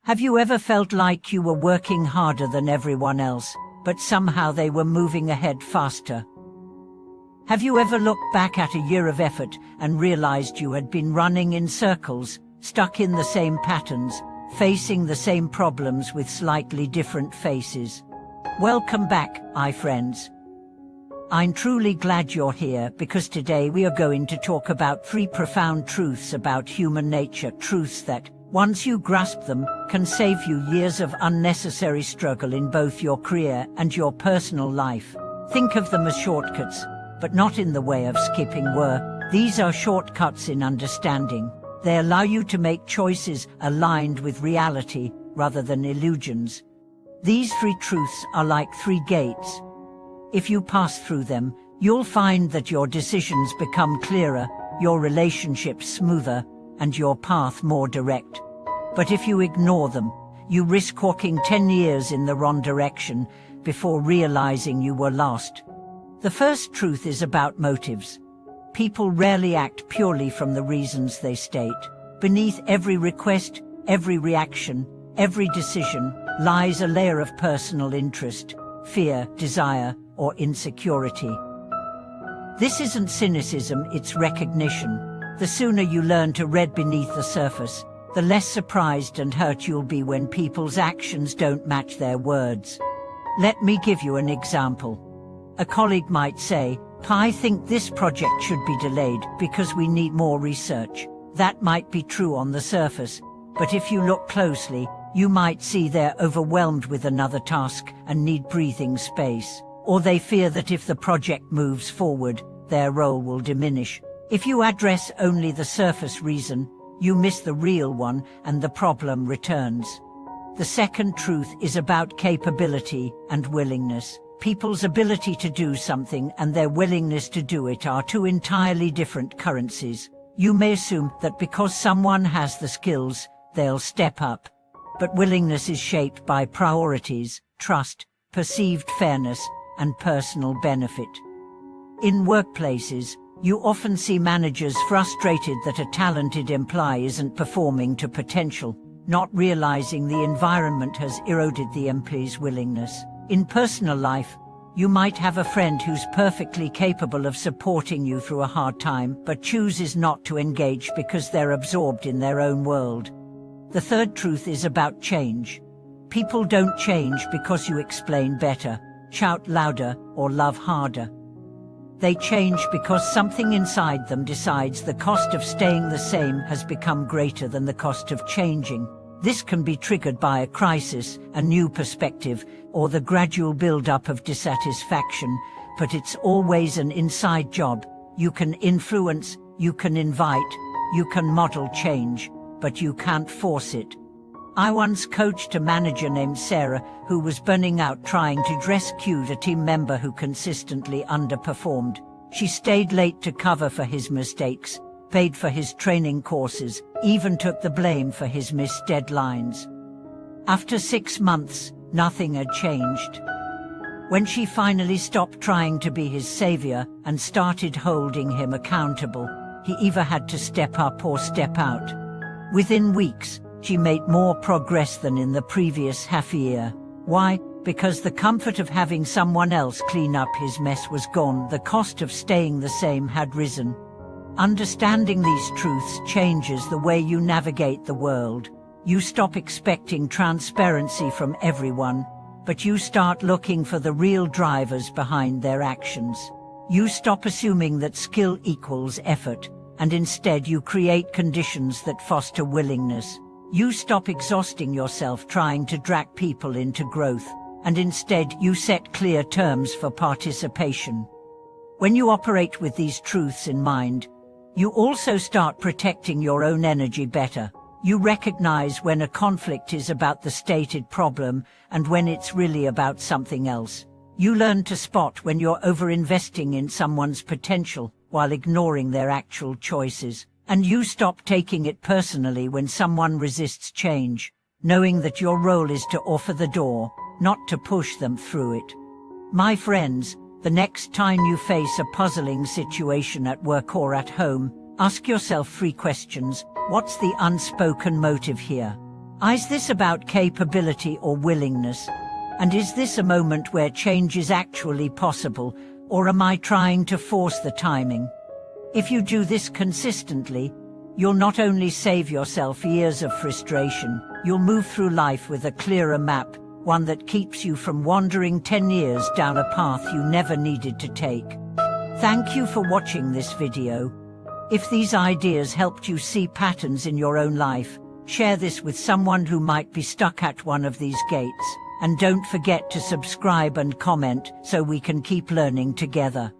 Have you ever felt like you were working harder than everyone else, but somehow they were moving ahead faster? Have you ever looked back at a year of effort and realized you had been running in circles, stuck in the same patterns, facing the same problems with slightly different faces? Welcome back, my friends. I'm truly glad you're here because today we are going to talk about 3 profound truths about human nature, truths that, once you grasp them, can save you years of unnecessary struggle in both your career and your personal life. Think of them as shortcuts, but not in the way of skipping work. These are shortcuts in understanding. They allow you to make choices aligned with reality rather than illusions. These 3 truths are like 3 gates. If you pass through them, you'll find that your decisions become clearer, your relationships smoother, and your path more direct. But if you ignore them, you risk walking 10 years in the wrong direction before realizing you were lost. The first truth is about motives. People rarely act purely from the reasons they state. Beneath every request, every reaction, every decision, lies a layer of personal interest, fear, desire, or insecurity. This isn't cynicism, it's recognition. The sooner you learn to read beneath the surface, the less surprised and hurt you'll be when people's actions don't match their words. Let me give you an example. A colleague might say, "I think this project should be delayed because we need more research." That might be true on the surface, but if you look closely, you might see they're overwhelmed with another task and need breathing space. Or they fear that if the project moves forward, their role will diminish. If you address only the surface reason, you miss the real one and the problem returns. The second truth is about capability and willingness. People's ability to do something and their willingness to do it are 2 entirely different currencies. You may assume that because someone has the skills, they'll step up. But willingness is shaped by priorities, trust, perceived fairness, and personal benefit. In workplaces, you often see managers frustrated that a talented employee isn't performing to potential, not realizing the environment has eroded the employee's willingness. In personal life, you might have a friend who's perfectly capable of supporting you through a hard time but chooses not to engage because they're absorbed in their own world. The third truth is about change. People don't change because you explain better, shout louder, or love harder. They change because something inside them decides the cost of staying the same has become greater than the cost of changing. This can be triggered by a crisis, a new perspective, or the gradual build-up of dissatisfaction, but it's always an inside job. You can influence, you can invite, you can model change, but you can't force it. I once coached a manager named Sarah who was burning out trying to rescue a team member who consistently underperformed. She stayed late to cover for his mistakes, paid for his training courses, even took the blame for his missed deadlines. After 6 months, nothing had changed. When she finally stopped trying to be his savior and started holding him accountable, he either had to step up or step out. Within weeks, she made more progress than in the previous half year. Why? Because the comfort of having someone else clean up his mess was gone. The cost of staying the same had risen. Understanding these truths changes the way you navigate the world. You stop expecting transparency from everyone, but you start looking for the real drivers behind their actions. You stop assuming that skill equals effort, and instead you create conditions that foster willingness. You stop exhausting yourself trying to drag people into growth, and instead you set clear terms for participation. When you operate with these truths in mind, you also start protecting your own energy better. You recognize when a conflict is about the stated problem and when it's really about something else. You learn to spot when you're over-investing in someone's potential while ignoring their actual choices. And you stop taking it personally when someone resists change, knowing that your role is to offer the door, not to push them through it. My friends, the next time you face a puzzling situation at work or at home, ask yourself 3 questions. What's the unspoken motive here? Is this about capability or willingness? And is this a moment where change is actually possible, or am I trying to force the timing? If you do this consistently, you'll not only save yourself years of frustration, you'll move through life with a clearer map, one that keeps you from wandering 10 years down a path you never needed to take. Thank you for watching this video. If these ideas helped you see patterns in your own life, share this with someone who might be stuck at one of these gates. And don't forget to subscribe and comment so we can keep learning together.